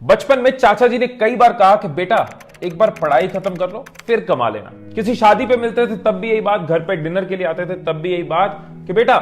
बचपन में चाचा जी ने कई बार कहा कि बेटा एक बार पढ़ाई खत्म कर लो फिर कमा लेना। किसी शादी पे मिलते थे तब भी यही बात, घर पे डिनर के लिए आते थे तब भी यही बात कि बेटा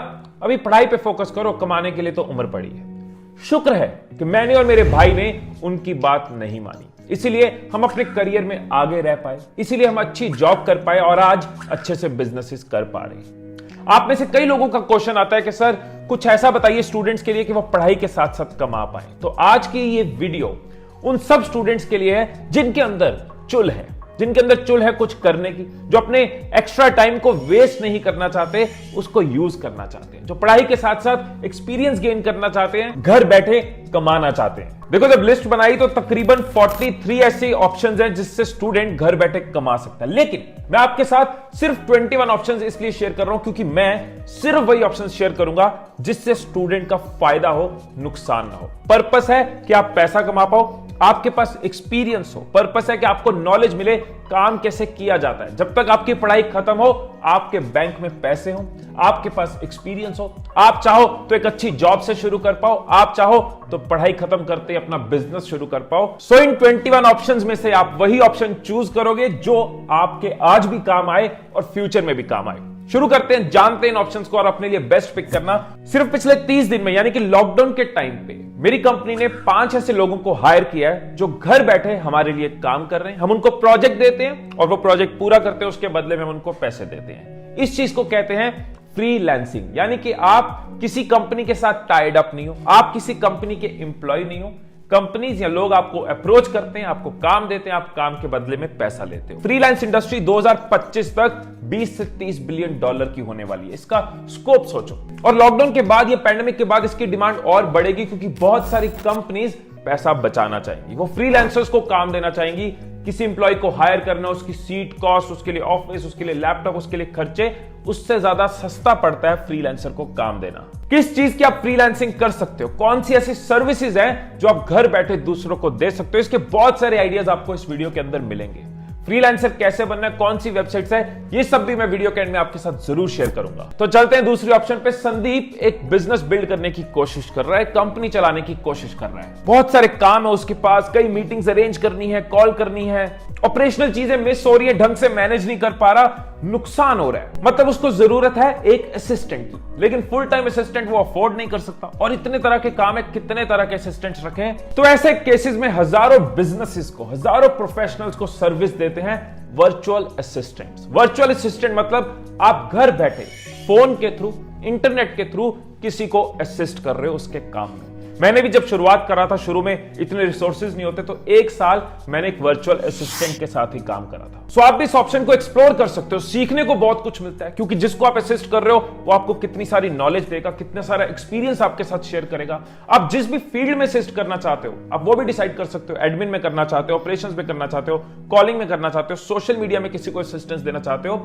अभी पढ़ाई पे फोकस करो, कमाने के लिए तो उम्र पड़ी है। शुक्र है कि मैंने और मेरे भाई ने उनकी बात नहीं मानी, इसीलिए हम अपने करियर में आगे रह पाए, इसीलिए हम अच्छी जॉब कर पाए और आज अच्छे से बिजनेसेस कर पा रहे हैं। आप में से कई लोगों का क्वेश्चन आता है कि सर कुछ ऐसा बताइए स्टूडेंट्स के लिए कि वो पढ़ाई के साथ साथ कमा पाए। तो आज की ये वीडियो उन सब स्टूडेंट्स के लिए है जिनके अंदर चुल है, जिनके अंदर चुल है कुछ करने की, जो अपने एक्स्ट्रा टाइम को वेस्ट नहीं करना चाहते, उसको यूज करना चाहते हैं, जो पढ़ाई के साथ साथ एक्सपीरियंस गेन करना चाहते हैं, घर बैठे कमाना चाहते हैं। देखो जब लिस्ट बनाई तो तकरीबन 43 ऐसे ऑप्शंस हैं जिससे स्टूडेंट घर बैठे कमा सकता है, लेकिन मैं आपके साथ सिर्फ 21 ऑप्शंस इसलिए शेयर कर रहा हूं क्योंकि मैं सिर्फ वही ऑप्शंस शेयर करूंगा जिससे स्टूडेंट का फायदा हो, नुकसान ना हो। पर्पस है कि आप पैसा कमा पाओ, आपके पास एक्सपीरियंस हो, पर्पस है कि आपको नॉलेज मिले काम कैसे किया जाता है। जब तक आपकी पढ़ाई खत्म हो, आपके बैंक में पैसे हो, आपके पास एक्सपीरियंस हो, आप चाहो तो एक अच्छी जॉब से शुरू कर पाओ, आप चाहो तो पढ़ाई खत्म करते अपना बिजनेस शुरू कर पाओ। सो इन 21 ऑप्शंस में से आप वही ऑप्शन चूज करोगे जो आपके आज भी काम आए और फ्यूचर में भी काम आए। शुरू करते हैं, जानते हैं इन ऑप्शंस को और अपने लिए बेस्ट पिक करना। सिर्फ पिछले 30 दिन में यानी कि लॉकडाउन के टाइम पे मेरी कंपनी ने 5 ऐसे लोगों को हायर किया है जो घर बैठे हमारे लिए काम कर रहे हैं। हम उनको प्रोजेक्ट देते हैं और वो प्रोजेक्ट पूरा करते हैं, उसके बदले में हम उनको पैसे देते हैं। इस चीज को कहते हैं फ्रीलांसिंग, यानी कि आप किसी कंपनी के साथ टाइड अप नहीं हो, आप किसी कंपनी के एम्प्लॉय नहीं हो। कंपनीज या लोग आपको अप्रोच करते हैं, आपको काम देते हैं, आप काम के बदले में पैसा लेते हो। फ्रीलांस इंडस्ट्री 2025 तक 20 से 30 बिलियन डॉलर की होने वाली है, इसका स्कोप सोचो। और लॉकडाउन के बाद, ये पैंडेमिक के बाद इसकी डिमांड और बढ़ेगी क्योंकि बहुत सारी कंपनीज पैसा बचाना चाहेंगी, वो फ्रीलांसर्स को काम देना चाहेंगी। किसी एम्प्लॉय को हायर करना, उसकी सीट कॉस्ट, उसके लिए ऑफिस, उसके लिए लैपटॉप, उसके लिए खर्चे, उससे ज्यादा सस्ता पड़ता है फ्रीलांसर को काम देना। किस चीज की आप फ्रीलांसिंग कर सकते हो, कौन सी ऐसी सर्विसेज हैं जो आप घर बैठे दूसरों को दे सकते हो, इसके बहुत सारे आइडियाज आपको इस वीडियो के अंदर मिलेंगे। फ्रीलांसर कैसे बनना है, कौन सी वेबसाइट्स है, ये सब भी मैं वीडियो के एंड में आपके साथ जरूर शेयर करूंगा। तो चलते हैं दूसरी ऑप्शन पे। संदीप एक बिजनेस बिल्ड करने की कोशिश कर रहा है, कंपनी चलाने की कोशिश कर रहा है, बहुत सारे काम है उसके पास, कई मीटिंग्स अरेंज करनी है, कॉल करनी है, ऑपरेशनल चीजें मिस हो रही है, ढंग से मैनेज नहीं कर पा रहा, नुकसान हो रहा है। मतलब उसको जरूरत है एक असिस्टेंट की, लेकिन फुल टाइम असिस्टेंट वो अफोर्ड नहीं कर सकता और इतने तरह के काम है, कितने तरह के असिस्टेंट्स रखें। तो ऐसे केसेस में हजारों बिजनेसेस को, हजारों प्रोफेशनल्स को सर्विस देते हैं वर्चुअल असिस्टेंट्स। वर्चुअल असिस्टेंट मतलब आप घर बैठे फोन के थ्रू, इंटरनेट के थ्रू किसी को असिस्ट कर रहे हो उसके काम में। मैंने भी जब शुरुआत करा था, शुरू में इतने रिसोर्सेज नहीं होते, तो 1 साल मैंने एक वर्चुअल असिस्टेंट के साथ ही काम करा था। सो आप भी इस ऑप्शन को एक्सप्लोर कर सकते हो, सीखने को बहुत कुछ मिलता है क्योंकि जिसको आप असिस्ट कर रहे हो वो आपको कितनी सारी नॉलेज देगा, कितना सारा एक्सपीरियंस आपके साथ शेयर करेगा। आप जिस भी फील्ड में असिस्ट करना चाहते हो आप वो भी डिसाइड कर सकते हो, एडमिन में करना चाहते हो, ऑपरेशंस में करना चाहते हो, कॉलिंग में करना चाहते हो, सोशल मीडिया में किसी को असिस्टेंस देना चाहते हो।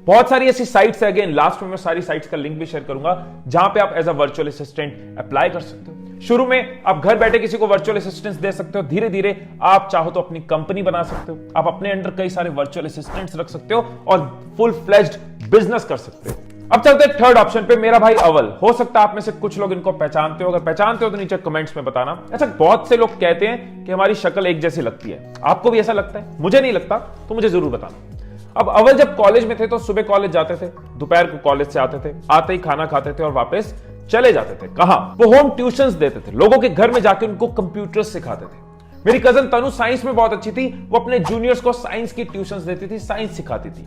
बहुत सारी ऐसी साइट्स है, अगेन लास्ट में मैं सारी साइट्स का लिंक भी शेयर करूंगा जहां पे आप as a virtual assistant apply कर सकते हो। शुरू में आप घर बैठे किसी को वर्चुअल असिस्टेंस दे सकते हो, धीरे धीरे आप चाहो तो अपनी कंपनी बना सकते हो, आप अपने अंडर कई सारे वर्चुअल असिस्टेंट्स रख सकते हो और फुल फ्लेज्ड बिजनेस कर सकते हो। अब चलते हैं थर्ड ऑप्शन पे, मेरा भाई अवल। हो सकता है आप में से कुछ लोग इनको पहचानते हो, अगर पहचानते हो तो नीचे कमेंट्स में बताना। अच्छा, बहुत से लोग कहते हैं कि हमारी शक्ल एक जैसी लगती है, आपको भी ऐसा लगता है? मुझे नहीं लगता, तो मुझे जरूर बताना। अब अवल जब कॉलेज में थे तो सुबह कॉलेज जाते थे, दोपहर को कॉलेज से आते थे, आते ही खाना खाते थे और वापस चले जाते थे। कहां? वो होम ट्यूशंस देते थे, लोगों के घर में जाकर उनको कंप्यूटर सिखाते थे। मेरी कजन तनु साइंस में बहुत अच्छी थी, वो अपने जूनियर्स को साइंस की ट्यूशंस देती थी, साइंस सिखाती थी।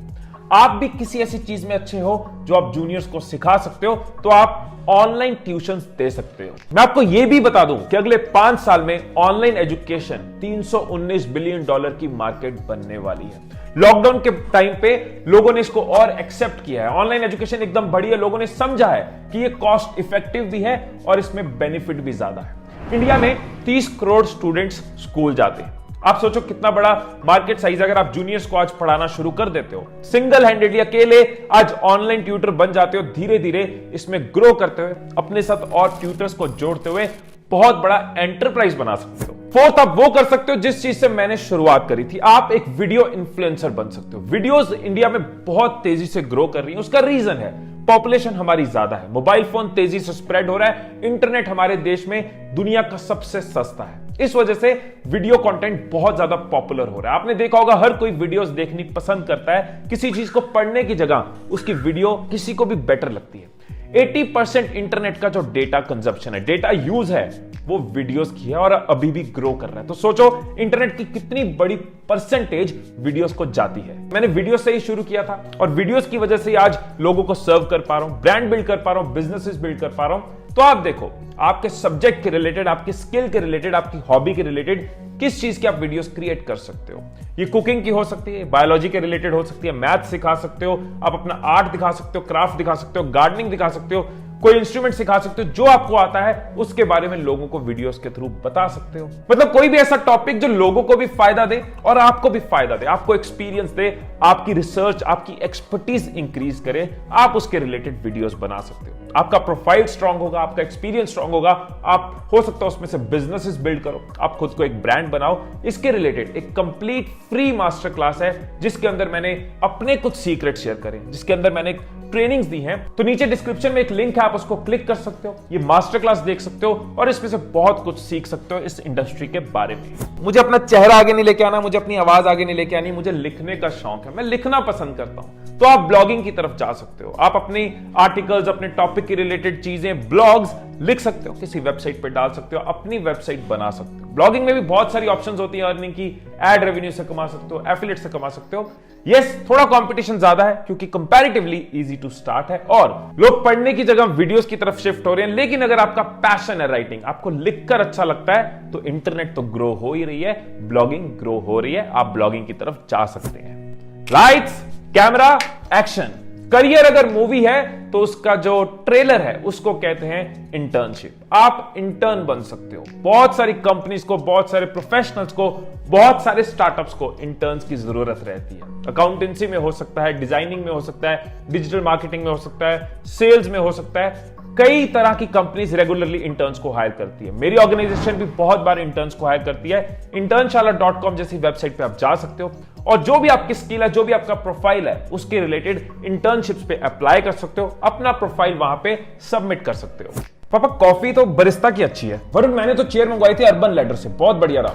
आप भी किसी ऐसी चीज में अच्छे हो जो आप जूनियर्स को सिखा सकते हो, तो आप ऑनलाइन ट्यूशंस दे सकते हो। मैं आपको यह भी बता दूं कि अगले 5 साल में ऑनलाइन एजुकेशन 319 बिलियन डॉलर की मार्केट बनने वाली है। लॉकडाउन के टाइम पे लोगों ने इसको और एक्सेप्ट किया है, ऑनलाइन एजुकेशन एकदम बढ़ी है, लोगों ने समझा है कि ये कॉस्ट इफेक्टिव भी है और इसमें बेनिफिट भी ज्यादा है। इंडिया में 30 करोड़ स्टूडेंट्स स्कूल जाते हैं। आप सोचो कितना बड़ा मार्केट साइज अगर आप जूनियर्स को आज पढ़ाना शुरू कर देते हो, सिंगल हैंडेडली अकेले आज ऑनलाइन ट्यूटर बन जाते हो, धीरे धीरे इसमें ग्रो करते हुए अपने साथ और ट्यूटर्स को जोड़ते हुए बहुत बड़ा एंटरप्राइज बना सकते हो। फोर्थ, आप वो कर सकते हो जिस चीज से मैंने शुरुआत करी थी, आप एक वीडियो इन्फ्लुएंसर बन सकते हो। वीडियोस इंडिया में बहुत तेजी से ग्रो कर रही हैं, उसका रीजन है पॉपुलेशन हमारी ज्यादा है, मोबाइल फोन तेजी से स्प्रेड हो रहा है, इंटरनेट हमारे देश में दुनिया का सबसे सस्ता है। इस वजह से वीडियो कंटेंट बहुत ज्यादा पॉपुलर हो रहा है। आपने देखा होगा हर कोई वीडियोस देखनी पसंद करता है, किसी चीज को पढ़ने की जगह उसकी वीडियो किसी को भी बेटर लगती है। 80% इंटरनेट का जो डेटा कंजप्शन है, डेटा यूज है, वो वीडियोस की है और अभी भी ग्रो कर रहा है। तो सोचो इंटरनेट की कितनी बड़ी परसेंटेज वीडियोस को जाती है। मैंने वीडियोस से ही शुरू किया था और वीडियोस की वजह से आज लोगों को सर्व कर पा रहा हूं, ब्रांड बिल्ड कर पा रहा हूं, बिजनेसेस बिल्ड कर पा रहा हूं। तो आप देखो आपके सब्जेक्ट के रिलेटेड, आपकी स्किल के रिलेटेड, आपकी हॉबी के रिलेटेड किस चीज की आप वीडियोस क्रिएट कर सकते हो। ये कुकिंग की हो सकती है, बायोलॉजी के रिलेटेड हो सकती है, मैथ सिखा सकते हो, आप अपना आर्ट दिखा सकते हो, क्राफ्ट दिखा सकते हो, गार्डनिंग दिखा सकते हो, कोई इंस्ट्रूमेंट सिखा सकते हो, जो आपको आता है उसके बारे में लोगों को वीडियोस के थ्रू बता सकते हो। मतलब कोई भी ऐसा टॉपिक जो लोगों को भी फायदा दे और आपको भी फायदा दे, आपको एक्सपीरियंस दे, आपकी रिसर्च, आपकी एक्सपर्टीज इंक्रीज करे, आप उसके रिलेटेड वीडियोस बना सकते हो। आपका प्रोफाइल स्ट्रांग होगा, आपका एक्सपीरियंस स्ट्रांग होगा, आप हो सकता है उसमें से बिजनेसेस बिल्ड करो, आप खुद को एक ब्रांड बनाओ। इसके रिलेटेड एक कंप्लीट फ्री मास्टर क्लास है जिसके अंदर मैंने अपने कुछ सीक्रेट शेयर करे, जिसके अंदर मैंने ट्रेनिंग्स दी हैं। तो नीचे डिस्क्रिप्शन में एक लिंक है, आप उसको क्लिक कर सकते हो, ये मास्टर क्लास देख सकते हो और इसमें से बहुत कुछ सीख सकते हो इस इंडस्ट्री के बारे में। मुझे अपना चेहरा आगे नहीं लेके आना, मुझे अपनी आवाज आगे नहीं लेके आनी, मुझे लिखने का शौक है, मैं लिखना पसंद करता हूं। तो आप ब्लॉगिंग की तरफ जा सकते हो, आप अपनी आर्टिकल्स, अपने टॉपिक की रिलेटेड चीजें, ब्लॉग्स लिख सकते हो, किसी वेबसाइट पे डाल सकते हो, अपनी वेबसाइट बना सकते हो। ब्लॉगिंग में भी बहुत सारी ऑप्शंस होती है अर्निंग की, एड रेवेन्यू से कमा सकते हो, एफिलिएट से कमा सकते हो। यस, थोड़ा कंपटीशन ज्यादा है क्योंकि कंपैरेटिवली इजी टू स्टार्ट है और लोग पढ़ने की जगह वीडियोस की तरफ शिफ्ट हो रहे हैं। लेकिन अगर आपका पैशन है राइटिंग, आपको लिखकर अच्छा लगता है, तो इंटरनेट तो ग्रो हो ही रही है, ब्लॉगिंग ग्रो हो रही है, आप ब्लॉगिंग की तरफ जा सकते हैं। Lights, camera, action. करियर अगर मूवी है तो उसका जो ट्रेलर है उसको कहते हैं इंटर्नशिप। आप इंटर्न बन सकते हो। बहुत सारी कंपनीज को, बहुत सारे प्रोफेशनल्स को, बहुत सारे स्टार्टअप्स को इंटर्न्स की जरूरत रहती है। अकाउंटेंसी में हो सकता है, डिजाइनिंग में हो सकता है, डिजिटल मार्केटिंग में हो सकता है, सेल्स में हो सकता है। कई तरह की कंपनीज रेगुलरली इंटर्न्स को हायर करती है। मेरी ऑर्गेनाइजेशन भी बहुत बार इंटर्न्स को हायर करती है। internshalla.com जैसी वेबसाइट पे आप जा सकते हो और जो भी आपकी स्किल है, जो भी आपका प्रोफाइल है, उसके रिलेटेड इंटर्नशिप्स पे अप्लाई कर सकते हो, अपना प्रोफाइल वहां पे सबमिट कर सकते हो। पापा कॉफी तो बरिस्ता की अच्छी है। वरुण मैंने तो चेयर मंगवाई थी अर्बन लैडर से, बहुत बढ़िया रहा।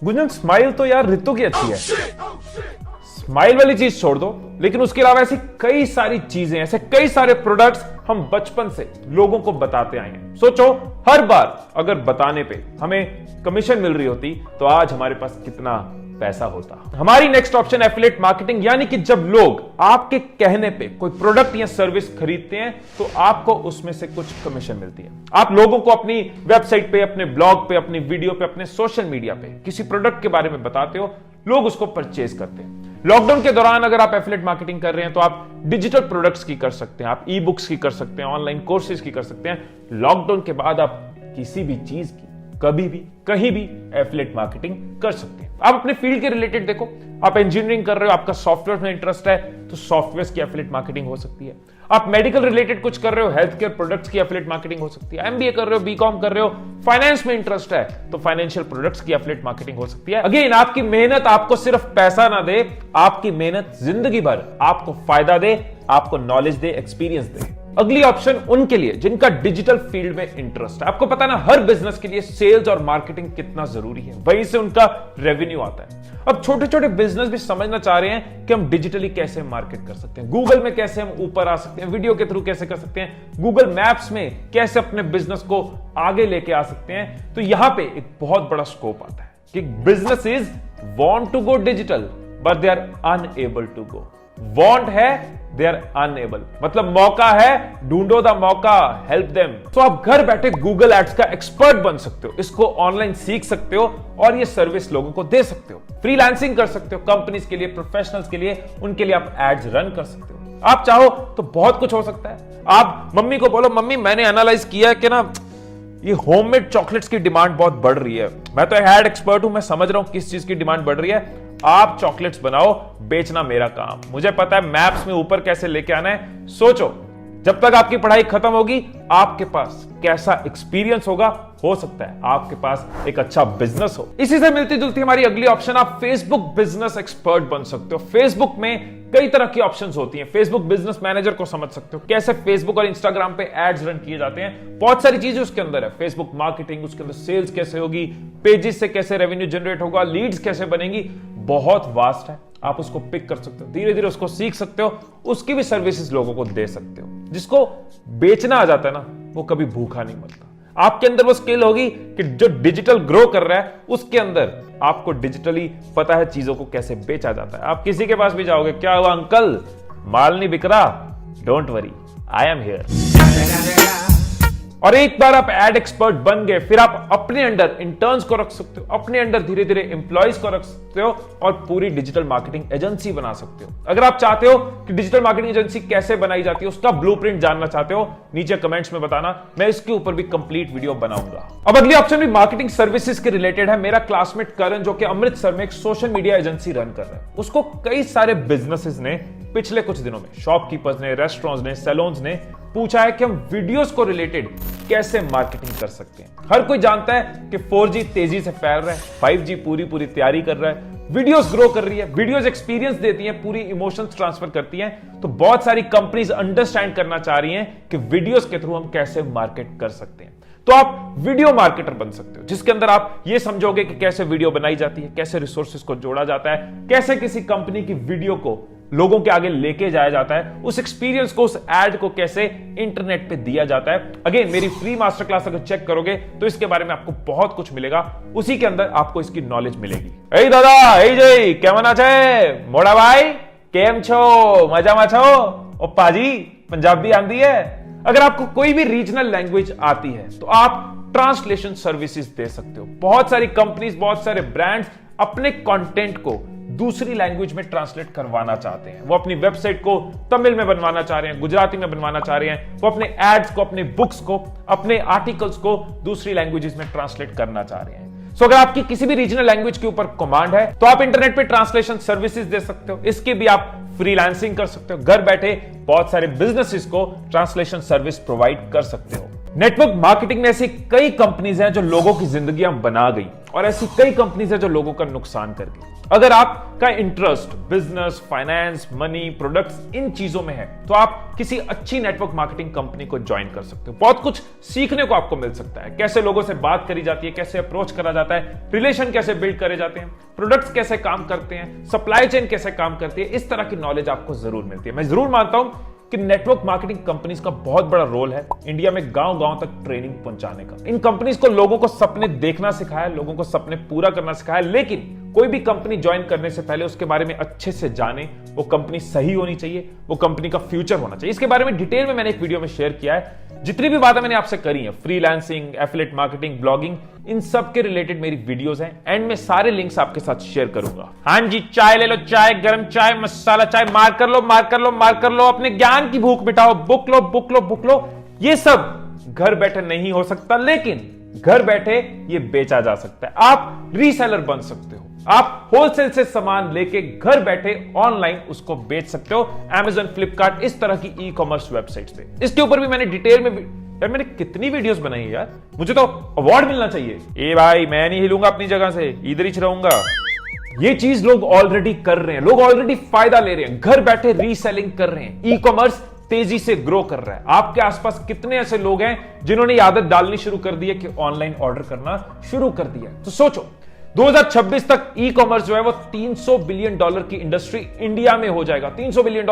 गुंजन स्माइल तो यार रितु की अच्छी है। स्माइल वाली चीज छोड़ दो, लेकिन उसके अलावा ऐसी कई सारी चीजें, ऐसे कई सारे प्रोडक्ट्स हम बचपन से लोगों को बताते आए हैं। सोचो हर बार अगर बताने पे हमें कमीशन मिल रही होती तो आज हमारे पास कितना पैसा होता। हमारी नेक्स्ट ऑप्शन एफिलिएट मार्केटिंग, यानी कि जब लोग आपके कहने पे कोई प्रोडक्ट या सर्विस खरीदते हैं तो आपको उसमें से कुछ कमीशन मिलती है। आप लोगों को अपनी वेबसाइट पे, अपने ब्लॉग पे, अपनी वीडियो पे, अपने सोशल मीडिया पे किसी प्रोडक्ट के बारे में बताते हो, लोग उसको परचेज करते हैं। लॉकडाउन के दौरान अगर आप एफिलिएट मार्केटिंग कर रहे हैं तो आप डिजिटल प्रोडक्ट्स की कर सकते हैं, आप ई बुक्स की कर सकते हैं, ऑनलाइन कोर्सेज की कर सकते हैं। लॉकडाउन के बाद आप किसी भी चीज की कभी भी कहीं भी एफिलिएट मार्केटिंग कर सकते हैं। आप अपने फील्ड के रिलेटेड देखो, आप इंजीनियरिंग कर रहे हो, आपका सॉफ्टवेयर में इंटरेस्ट है तो सॉफ्टवेयर की एफिलिएट मार्केटिंग हो सकती है। आप मेडिकल रिलेटेड कुछ कर रहे हो, हेल्थ केयर प्रोडक्ट्स की एफिलिएट मार्केटिंग हो सकती है। एमबीए कर रहे हो, बीकॉम कर रहे हो, फाइनेंस में इंटरेस्ट है तो फाइनेंशियल प्रोडक्ट्स की एफिलिएट मार्केटिंग हो सकती है। अगेन, आपकी मेहनत आपको सिर्फ पैसा ना दे, आपकी मेहनत जिंदगी भर आपको फायदा दे, आपको नॉलेज दे, एक्सपीरियंस दे। अगली ऑप्शन उनके लिए जिनका डिजिटल फील्ड में इंटरेस्ट है। आपको पता है ना, हर बिजनेस के लिए सेल्स और मार्केटिंग कितना जरूरी है, वहीं से उनका रेवेन्यू आता है। अब छोटे छोटे बिजनेस भी समझना चाह रहे हैं कि हम डिजिटली कैसे मार्केट कर सकते हैं, गूगल में कैसे हम ऊपर आ सकते हैं, वीडियो के थ्रू कैसे कर सकते हैं, गूगल मैप्स में कैसे अपने बिजनेस को आगे लेके आ सकते हैं। तो यहां पे एक बहुत बड़ा स्कोप आता है कि businesses want to go digital but they are unable to go. Want है, दे आर अनएबल, मतलब मौका है, ढूंढो द मौका, हेल्प देम। तो आप घर बैठे गूगल एड्स का एक्सपर्ट बन सकते हो, इसको ऑनलाइन सीख सकते हो और ये सर्विस लोगों को दे सकते हो। फ्रीलांसिंग कर सकते हो, कंपनीज के लिए, प्रोफेशनल्स के लिए, उनके लिए आप एड्स रन कर सकते हो। आप चाहो तो बहुत कुछ हो सकता है। आप मम्मी को बोलो, मम्मी मैंने एनालाइज किया है कि ना ये होममेड चॉकलेट्स की डिमांड बहुत बढ़ रही है, मैं तो एड एक्सपर्ट हूं, मैं समझ रहा हूं किस चीज की डिमांड बढ़ रही है, आप चॉकलेट्स बनाओ, बेचना मेरा काम, मुझे पता है मैप्स में ऊपर कैसे लेके आना है। सोचो जब तक आपकी पढ़ाई खत्म होगी आपके पास कैसा एक्सपीरियंस होगा, हो सकता है आपके पास एक अच्छा बिजनेस हो। इसी से मिलती जुलती हमारी अगली ऑप्शन, आप फेसबुक बिजनेस एक्सपर्ट बन सकते हो। फेसबुक में कई तरह की ऑप्शंस होती हैं। फेसबुक बिजनेस मैनेजर को समझ सकते हो, कैसे फेसबुक और इंस्टाग्राम पे एड्स रन किए जाते हैं। बहुत सारी चीजें उसके अंदर है। फेसबुक मार्केटिंग, उसके अंदर सेल्स कैसे होगी, पेजेस से कैसे रेवेन्यू जनरेट होगा, लीड्स कैसे बनेंगी, बहुत वास्ट है। आप उसको पिक कर सकते हो, धीरे धीरे उसको सीख सकते हो, उसकी भी सर्विसेज लोगों को दे सकते हो। जिसको बेचना आ जाता है ना, वो कभी भूखा नहीं मरता। आपके अंदर वो स्किल होगी कि जो डिजिटल ग्रो कर रहा है उसके अंदर आपको डिजिटली पता है चीजों को कैसे बेचा जाता है। आप किसी के पास भी जाओगे, क्या हुआ अंकल, माल नहीं बिक रहा, don't worry, I am here. और एक बार आप एड एक्सपर्ट बन गए, फिर आप अपने अंडर इंटर्न्स को रख सकते हो, अपने अंडर धीरे धीरे एम्प्लॉइज को रख सकते हो और पूरी डिजिटल मार्केटिंग एजेंसी बना सकते हो। अगर आप चाहते हो कि डिजिटल मार्केटिंग एजेंसी कैसे बनाई जाती है, उसका ब्लूप्रिंट जानना चाहते हो, नीचे कमेंट्स में बताना, मैं इसके ऊपर भी कंप्लीट वीडियो बनाऊंगा। अब अगली ऑप्शन भी मार्केटिंग सर्विसेज के रिलेटेड है। मेरा क्लासमेट करण, जो कि अमृतसर में एक सोशल मीडिया एजेंसी रन कर रहा है, उसको कई सारे बिजनेसेस ने पिछले कुछ दिनों में, शॉपकीपर्स ने, रेस्टोरेंट्स ने, सैलून्स ने पूछा है कि हम वीडियोस को रिलेटेड कैसे मार्केटिंग कर सकते हैं। हर कोई जानता है कि 4G तेजी से फैल रहा है, 5G पूरी तैयारी कर रहा है, वीडियोस ग्रो कर रही है, वीडियोस एक्सपीरियंस देती हैं, पूरी इमोशंस ट्रांसफर करती हैं। तो बहुत सारी कंपनीज अंडरस्टैंड करना चाह रही हैं कि वीडियोस के थ्रू हम कैसे मार्केट कर सकते हैं। तो आप वीडियो मार्केटर बन सकते हो, जिसके अंदर आप ये समझोगे कि कैसे वीडियो बनाई जाती है, कैसे रिसोर्सेज को जोड़ा जाता है, कैसे किसी कंपनी की वीडियो को लोगों के आगे लेके जाया जाता है, उस एक्सपीरियंस को, उस एड को कैसे इंटरनेट पे दिया जाता है। अगेन, मेरी फ्री मास्टर क्लास अगर चेक करोगे तो इसके बारे में आपको बहुत कुछ मिलेगा, उसी के अंदर आपको इसकी नॉलेज मिलेगी। ए दादा, ए जय, केमन आछे मोड़ा भाई, केम छो, मजा छो? ओ पाजी, पंजाबी आंदी है? अगर आपको कोई भी रीजनल लैंग्वेज आती है तो आप ट्रांसलेशन सर्विसेज दे सकते हो। बहुत सारी कंपनीज, बहुत सारे ब्रांड्स अपने कंटेंट को दूसरी लैंग्वेज में ट्रांसलेट करवाना चाहते हैं। वो अपनी वेबसाइट को तमिल में बनवाना चाह रहे हैं, गुजराती में बनवाना चाह रहे हैं, वो अपने एड्स को, अपने बुक्स को, अपने आर्टिकल्स को दूसरी लैंग्वेजेस में ट्रांसलेट करना चाह रहे हैं। सो अगर आपकी किसी भी रीजनल लैंग्वेज के ऊपर कमांड है तो आप इंटरनेट पे ट्रांसलेशन सर्विसेज दे सकते हो। इसके भी आप फ्रीलांसिंग कर सकते हो, घर बैठे बहुत सारे बिजनेसेस को ट्रांसलेशन सर्विस प्रोवाइड कर सकते हो। नेटवर्क मार्केटिंग में ऐसी कई कंपनीज हैं जो लोगों की जिंदगियां बना गई और ऐसी कई कंपनीज हैं जो लोगों का नुकसान कर गई। अगर आपका interest business, finance, money, products, इन चीजों में है तो आप किसी अच्छी नेटवर्क मार्केटिंग कंपनी को ज्वाइन कर सकते हो। बहुत कुछ सीखने को आपको मिल सकता है, कैसे लोगों से बात करी जाती है, कैसे अप्रोच करा जाता है, रिलेशन कैसे बिल्ड करे जाते हैं, प्रोडक्ट्स कैसे काम करते हैं, सप्लाई चेन कैसे काम करती है। इस तरह की नॉलेज आपको जरूर मिलती है। मैं जरूर मानता हूं कि नेटवर्क मार्केटिंग कंपनीज का बहुत बड़ा रोल है इंडिया में गांव-गांव तक ट्रेनिंग पहुंचाने का। इन कंपनीज को लोगों को सपने देखना सिखाया, लोगों को सपने पूरा करना सिखाया, लेकिन कोई भी कंपनी ज्वाइन करने से पहले उसके बारे में अच्छे से जाने, वो कंपनी सही होनी चाहिए, वो कंपनी का फ्यूचर होना चाहिए। इसके बारे में डिटेल में मैंने एक वीडियो में शेयर किया है। जितनी भी बातें मैंने आपसे करी हैं, फ्रीलांसिंग, एफिलिएट मार्केटिंग, ब्लॉगिंग, इन सब के रिलेटेड मेरी वीडियोस हैं, एंड में सारे लिंक्स आपके साथ शेयर करूंगा। हाँ जी, चाय ले लो, चाय, गरम चाय, मसाला चाय, मार कर लो, मार कर लो, मार कर लो, अपने ज्ञान की भूख मिटाओ, बुक लो, बुक लो, बुक लो। ये सब घर बैठे नहीं हो सकता, लेकिन घर बैठे ये बेचा जा सकता है। आप रीसेलर बन सकते हो, आप होलसेल से सामान लेके घर बैठे ऑनलाइन उसको बेच सकते हो। Amazon, फ्लिपकार्ट, इस तरह की ई कॉमर्स वेबसाइट से। इसके ऊपर भी मैंने डिटेल में, यार मैंने कितनी वीडियोस बनाई है यार, मुझे तो अवार्ड मिलना चाहिए। ए भाई, मैं नहीं हिलूंगा अपनी जगह से, इधर ही रहूंगा। ये चीज लोग ऑलरेडी कर रहे हैं, लोग ऑलरेडी फायदा ले रहे हैं, घर बैठे रीसेलिंग कर रहे हैं। ई कॉमर्स तेजी से ग्रो कर रहा है। आपके आसपास कितने ऐसे लोग हैं जिन्होंने ये आदत डालनी शुरू कर दी है कि ऑनलाइन ऑर्डर करना शुरू कर दिया है। तो सोचो, 2026 तक ई कॉमर्स जो है वो $300 बिलियन की इंडस्ट्री इंडिया में हो जाएगा। $300 बिलियन।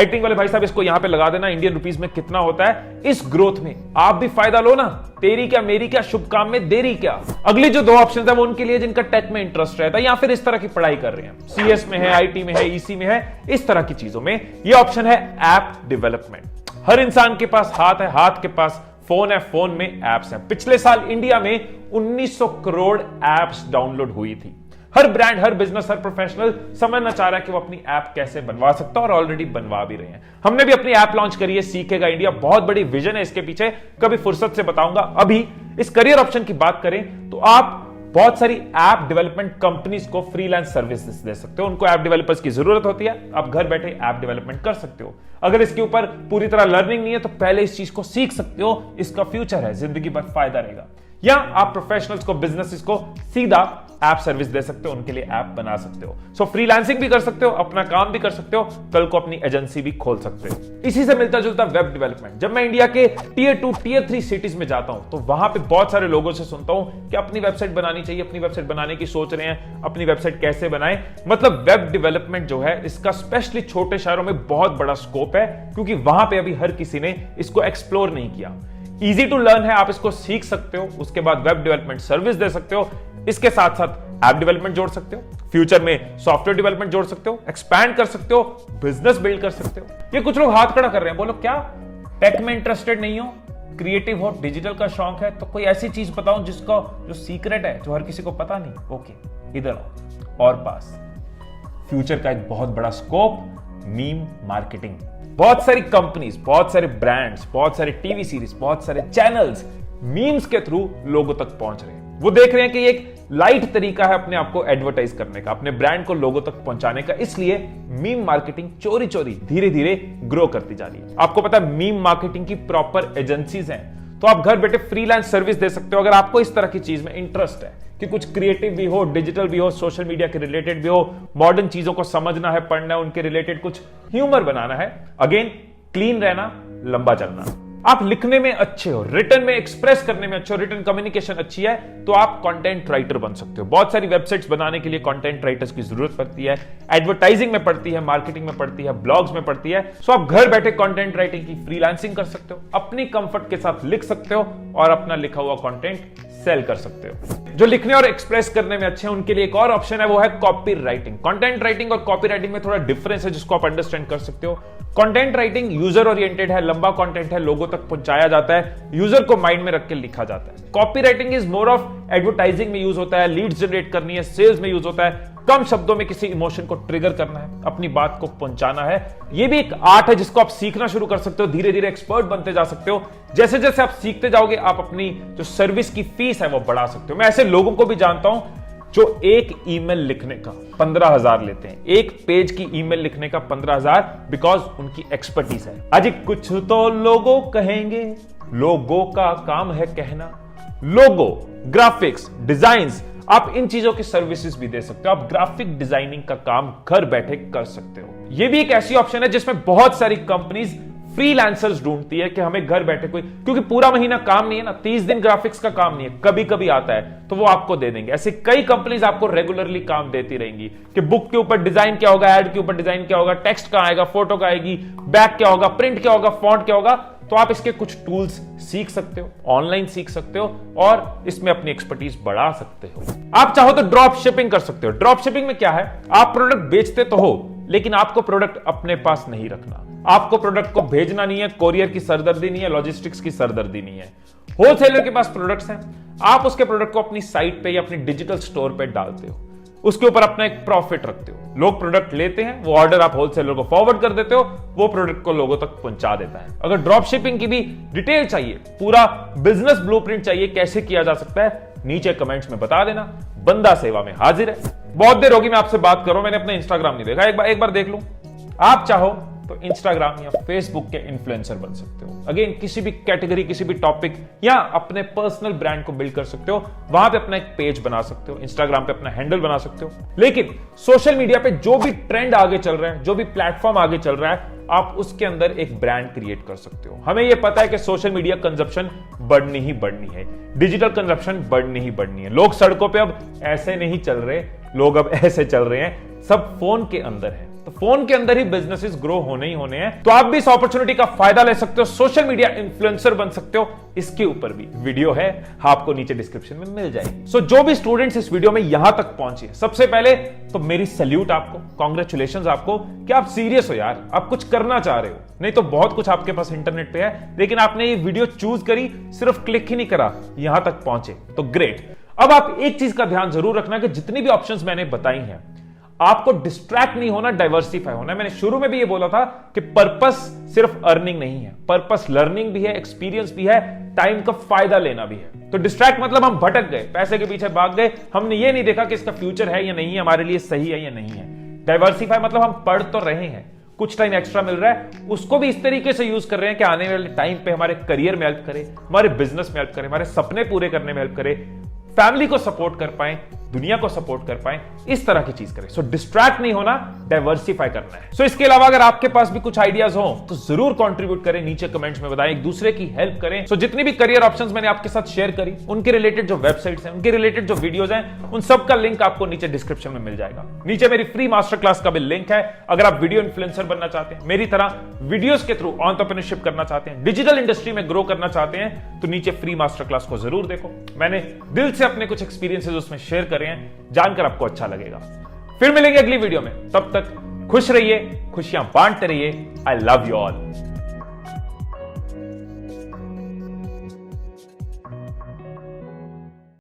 एक्टिंग वाले भाई साहब इसको यहां पे लगा देना, इंडियन रुपीस में कितना होता है। इस ग्रोथ में आप भी फायदा लो ना। तेरी क्या मेरी क्या, शुभ काम में देरी क्या। अगली जो दो ऑप्शन है वो उनके लिए जिनका टेक में इंटरेस्ट रहता है या फिर इस तरह की पढ़ाई कर रहे हैं, सीएस में है, आईटी में है, ईसी में है, इस तरह की चीजों में ये ऑप्शन है ऐप डेवलपमेंट। हर इंसान के पास हाथ है, हाथ के पास फोन है, फोन में एप्स हैं। पिछले साल इंडिया में 1900 करोड़ एप्स डाउनलोड हुई थी। हर ब्रांड, हर बिजनेस, हर प्रोफेशनल समझना चाह रहा है कि वो अपनी ऐप कैसे बनवा सकता है और ऑलरेडी बनवा भी रहे हैं। हमने भी अपनी ऐप लॉन्च करी है, सीखेगा इंडिया। बहुत बड़ी विजन है इसके पीछे, कभी फुर्सत से बताऊंगा। अभी इस करियर ऑप्शन की बात करें तो आप बहुत सारी ऐप डेवलपमेंट कंपनीज को फ्रीलांस सर्विसेज दे सकते हो। उनको ऐप डेवलपर्स की जरूरत होती है, आप घर बैठे ऐप डेवलपमेंट कर सकते हो। अगर इसके ऊपर पूरी तरह लर्निंग नहीं है तो पहले इस चीज को सीख सकते हो, इसका फ्यूचर है, जिंदगी भर फायदा रहेगा। या आप प्रोफेशनल्स को, बिजनेसेस को सीधा ऐप सर्विस दे सकते हो, उनके लिए ऐप बना सकते हो। सो फ्रीलांसिंग भी कर सकते हो, अपना काम भी कर सकते हो, कल को अपनी एजेंसी भी खोल सकते हो। इसी से मिलता जुलता वेब डेवलपमेंट। जब मैं इंडिया के टियर 2 टियर 3 सिटीज में जाता हूं तो वहां पे बहुत सारे लोगों से सुनता हूं कि अपनी वेबसाइट बनानी चाहिए, अपनी वेबसाइट बनाने की सोच रहे हैं, अपनी वेबसाइट कैसे बनाएं। मतलब वेब डेवलपमेंट जो है इसका स्पेशली छोटे शहरों में बहुत बड़ा स्कोप है, क्योंकि वहां पे अभी हर किसी ने इसको एक्सप्लोर नहीं किया। इजी टू लर्न है, आप इसको सीख सकते हो, उसके बाद वेब डेवलपमेंट सर्विस दे सकते हो, इसके साथ साथ ऐप डेवलपमेंट जोड़ सकते हो, फ्यूचर में सॉफ्टवेयर डेवलपमेंट जोड़ सकते हो, एक्सपैंड कर सकते हो, बिजनेस बिल्ड कर सकते हो। ये कुछ लोग हाथ खड़ा कर रहे हैं, बोलो क्या टेक में इंटरेस्टेड नहीं हो, क्रिएटिव हो, डिजिटल का शौक है, तो कोई ऐसी चीज बताओ जिसको जो सीक्रेट है, जो हर किसी को पता नहीं। ओके, इधर आओ और पास। फ्यूचर का एक बहुत बड़ा स्कोप, मीम मार्केटिंग। बहुत सारी कंपनीज, बहुत सारे ब्रांड्स, बहुत सारे टीवी सीरीज, बहुत सारे चैनल्स मीम्स के थ्रू लोगों तक पहुंच रहे हैं। वो देख रहे हैं कि एक लाइट तरीका है अपने आप को एडवर्टाइज करने का, अपने ब्रांड को लोगों तक पहुंचाने का, इसलिए मीम मार्केटिंग चोरी चोरी धीरे धीरे ग्रो करती जा रही है। आपको पता है मीम मार्केटिंग की प्रॉपर एजेंसीज हैं, तो आप घर बैठे फ्रीलांस सर्विस दे सकते हो। अगर आपको इस तरह की चीज में इंटरेस्ट है कि कुछ क्रिएटिव भी हो, डिजिटल भी हो, सोशल मीडिया के रिलेटेड भी हो, मॉडर्न चीजों को समझना है, पढ़ना है, उनके रिलेटेड कुछ ह्यूमर बनाना है, अगेन क्लीन रहना, लंबा चलना, आप लिखने में अच्छे हो, रिटन में एक्सप्रेस करने में अच्छे हो, रिटन कम्युनिकेशन अच्छी है, तो आप कंटेंट राइटर बन सकते हो। बहुत सारी वेबसाइट्स बनाने के लिए कंटेंट राइटर्स की जरूरत पड़ती है, एडवर्टाइजिंग में पड़ती है, मार्केटिंग में पड़ती है, ब्लॉग्स में पड़ती है। सो आप घर बैठे कंटेंट राइटिंग की फ्रीलांसिंग कर सकते हो, अपनी कंफर्ट के साथ लिख सकते हो और अपना लिखा हुआ कंटेंट सेल कर सकते हो। जो लिखने और एक्सप्रेस करने में अच्छे हैं उनके लिए एक और ऑप्शन है, वो है कॉपी राइटिंग। कंटेंट राइटिंग और कॉपी राइटिंग में थोड़ा डिफरेंस है जिसको आप अंडरस्टैंड कर सकते हो। कंटेंट राइटिंग यूजर ओरिएंटेड है, लंबा कंटेंट है, लोगों तक पहुंचाया जाता है, यूजर को माइंड में रख के लिखा जाता है। Copy writing is more of advertising में यूज होता है, लीड्स जनरेट करनी है, सेल्स में यूज होता है, कम शब्दों में किसी इमोशन को ट्रिगर करना है, अपनी बात को पहुंचाना है। यह भी एक आर्ट है जिसको आप सीखना शुरू कर सकते हो, धीरे धीरे एक्सपर्ट बनते जा सकते हो। जैसे जैसे आप सीखते जाओगे आप अपनी जो सर्विस की फीस है वो बढ़ा सकते हो। मैं ऐसे लोगों को भी जानता हूं जो एक ईमेल लिखने का 15,000 लेते हैं, एक पेज की ईमेल लिखने का 15,000, बिकॉज उनकी एक्सपर्टीज है। अजी कुछ तो लोगों कहेंगे, लोगों का काम है कहना। लोगो, ग्राफिक्स, डिजाइन्स, आप इन चीजों की सर्विसेज भी दे सकते हो। आप ग्राफिक डिजाइनिंग का काम घर बैठे कर सकते हो। यह भी एक ऐसी ऑप्शन है जिसमें बहुत सारी कंपनीज फ्रीलांसर्स ढूंढती है कि हमें घर बैठे कोई, क्योंकि पूरा महीना काम नहीं है ना, 30 दिन ग्राफिक्स का काम नहीं है, कभी कभी आता है तो वो आपको दे देंगे। ऐसे कई कंपनीज आपको रेगुलरली काम देती रहेंगी कि बुक के ऊपर डिजाइन क्या होगा, एड के ऊपर डिजाइन क्या होगा, टेक्स्ट कहां आएगा, फोटो का आएगी, बैक क्या होगा, प्रिंट क्या होगा, फॉन्ट क्या होगा। तो आप इसके कुछ टूल्स सीख सकते हो, ऑनलाइन सीख सकते हो और इसमें अपनी एक्सपर्टीज बढ़ा सकते हो। आप चाहो तो ड्रॉप शिपिंग कर सकते हो। ड्रॉप शिपिंग में क्या है, आप प्रोडक्ट बेचते तो हो लेकिन आपको प्रोडक्ट अपने पास नहीं रखना, आपको प्रोडक्ट को भेजना नहीं है, कोरियर की सरदर्दी नहीं है, लॉजिस्टिक्स की सरदर्दी नहीं है। होलसेलर के पास प्रोडक्ट्स हैं, आप उसके प्रोडक्ट को अपनी साइट पे या अपनी डिजिटल स्टोर पे डालते हो, उसके ऊपर अपना एक प्रॉफिट रखते हो। लोग प्रोडक्ट लेते हैं, वो ऑर्डर आप होलसेलर को फॉरवर्ड कर देते हो, वो प्रोडक्ट को लोगों तक पहुंचा देता है। अगर ड्रॉप शिपिंग की भी डिटेल चाहिए, पूरा बिजनेस ब्लूप्रिंट चाहिए कैसे किया जा सकता है, नीचे कमेंट्स में बता देना, बंदा सेवा में हाजिर है। बहुत देर होगी मैं आपसे बात कर रहा हूं, मैंने अपना इंस्टाग्राम नहीं देखा, एक बार देख लूं। आप चाहो तो इंस्टाग्राम या फेसबुक के इन्फ्लुएंसर बन सकते हो। अगेन किसी भी कैटेगरी, किसी भी टॉपिक या अपने पर्सनल ब्रांड को बिल्ड कर सकते हो, वहां पे अपना एक पेज बना सकते हो, इंस्टाग्राम पे अपना हैंडल बना सकते हो। लेकिन सोशल मीडिया पे जो भी ट्रेंड आगे चल रहा है, जो भी प्लेटफॉर्म आगे चल रहा है, आप उसके अंदर एक ब्रांड क्रिएट कर सकते हो। हमें यह पता है कि सोशल मीडिया कंजप्शन बढ़नी ही बढ़नी है, डिजिटल कंजप्शन बढ़नी ही बढ़नी है। लोग सड़कों पे अब ऐसे नहीं चल रहे, लोग अब ऐसे चल रहे हैं, सब फोन के अंदर है, तो फोन के अंदर ही बिजनेसेस ग्रो होने ही होने हैं। तो आप भी इस अपॉर्चुनिटी का फायदा ले सकते हो, सोशल मीडिया इन्फ्लुएंसर बन सकते हो। इसके ऊपर भी वीडियो है, आपको नीचे डिस्क्रिप्शन में मिल जाएगी। सो जो भी स्टूडेंट्स इस वीडियो में यहां तक पहुंचे, सबसे पहले तो मेरी सैल्यूट आपको, कांग्रेचुलेशंस आपको कि आप सीरियस हो यार, आप कुछ करना चाह रहे हो। नहीं तो बहुत कुछ आपके पास इंटरनेट पे है, लेकिन आपने ये वीडियो चूज करी, सिर्फ क्लिक ही नहीं करा, यहां तक पहुंचे, तो ग्रेट। अब आप एक चीज का ध्यान जरूर रखना कि जितनी भी ऑप्शंस मैंने बताई हैं, आपको डिस्ट्रैक्ट नहीं होना, डाइवर्सिफाई होना है। मैंने शुरू में भी ये बोला था कि पर्पस सिर्फ अर्निंग नहीं है, पर्पस लर्निंग भी है, एक्सपीरियंस भी है, टाइम का फायदा लेना भी है। तो डिस्ट्रैक्ट मतलब हम भटक गए, पैसे के पीछे भाग गए, हमने ये नहीं देखा कि इसका फ्यूचर है या नहीं है, हमारे लिए सही है या नहीं है। डाइवर्सिफाई मतलब हम पढ़ तो रहे हैं, कुछ टाइम एक्स्ट्रा मिल रहा है, उसको भी इस तरीके से यूज कर रहे हैं कि आने वाले टाइम पे हमारे करियर में हेल्प करे, हमारे बिजनेस में हेल्प करे, हमारे सपने पूरे करने में हेल्प करे, फैमिली को सपोर्ट कर पाए, दुनिया को सपोर्ट कर पाए, इस तरह की चीज करें। सो डिस्ट्रैक्ट नहीं होना, डाइवर्सिफाई करना है। सो इसके अलावा अगर आपके पास भी कुछ आइडियाज हो तो जरूर कंट्रीब्यूट करें, नीचे कमेंट्स में बताएं, एक दूसरे की हेल्प करें। सो जितनी भी करियर ऑप्शंस मैंने आपके साथ शेयर करी, उनके रिलेटेड जो वेबसाइट्स हैं, उनके रिलेटेड जो वीडियोज हैं, उन सब का लिंक आपको नीचे डिस्क्रिप्शन में मिल जाएगा। नीचे मेरी फ्री मास्टर क्लास का भी लिंक है। अगर आप वीडियो इन्फ्लुएंसर बनना चाहते हैं, मेरी तरह वीडियोस के थ्रू एंटरप्रेन्योरशिप करना चाहते हैं, डिजिटल इंडस्ट्री में ग्रो करना चाहते हैं, तो नीचे फ्री मास्टर क्लास को जरूर देखो। मैंने दिल से अपने कुछ एक्सपीरियंसेस उसमें शेयर करे हैं, जानकर आपको अच्छा लगेगा। फिर मिलेंगे अगली वीडियो में, तब तक खुश रहिए, खुशियां बांटते रहिए। I love you all.